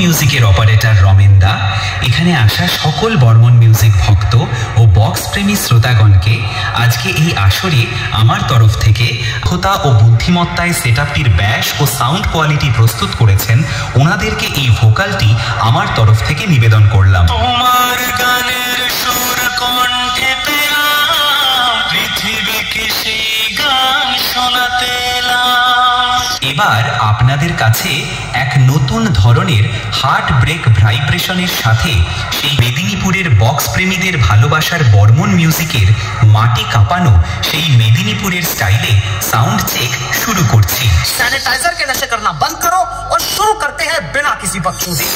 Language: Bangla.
মিউজিকের অপারেটর রমেন দা, এখানে আসা সকল বর্মন মিউজিক ভক্ত ও বক্স প্রেমী শ্রোতাগণকে আজকে এই আসরে আমার তরফ থেকে ক্ষমতা ও বুদ্ধিমত্তায় সেটআপটির ব্যাস ও সাউন্ড কোয়ালিটি প্রস্তুত করেছেন ওনাদেরকে এই ভোকালটি আমার তরফ থেকে নিবেদন করলাম। তোমার গানের সুর কণ্ঠে পেলাম, পৃথিবীকে সেই গান শোনাতে এলাম। এবার আপনাদের কাছে এক নতুন ধরনের হার্ট ব্রেক ভাইব্রেশনের সাথে সেই মেদিনীপুরের বক্স প্রেমীদের ভালোবাসার বর্মন মিউজিকের মাটি কাঁপানো সেই মেদিনীপুরের স্টাইলে সাউন্ড চেক শুরু করছি। सैनिटाइजर के नशे करना बंद करो और शुरू करते हैं बिना किसी बकचोदी।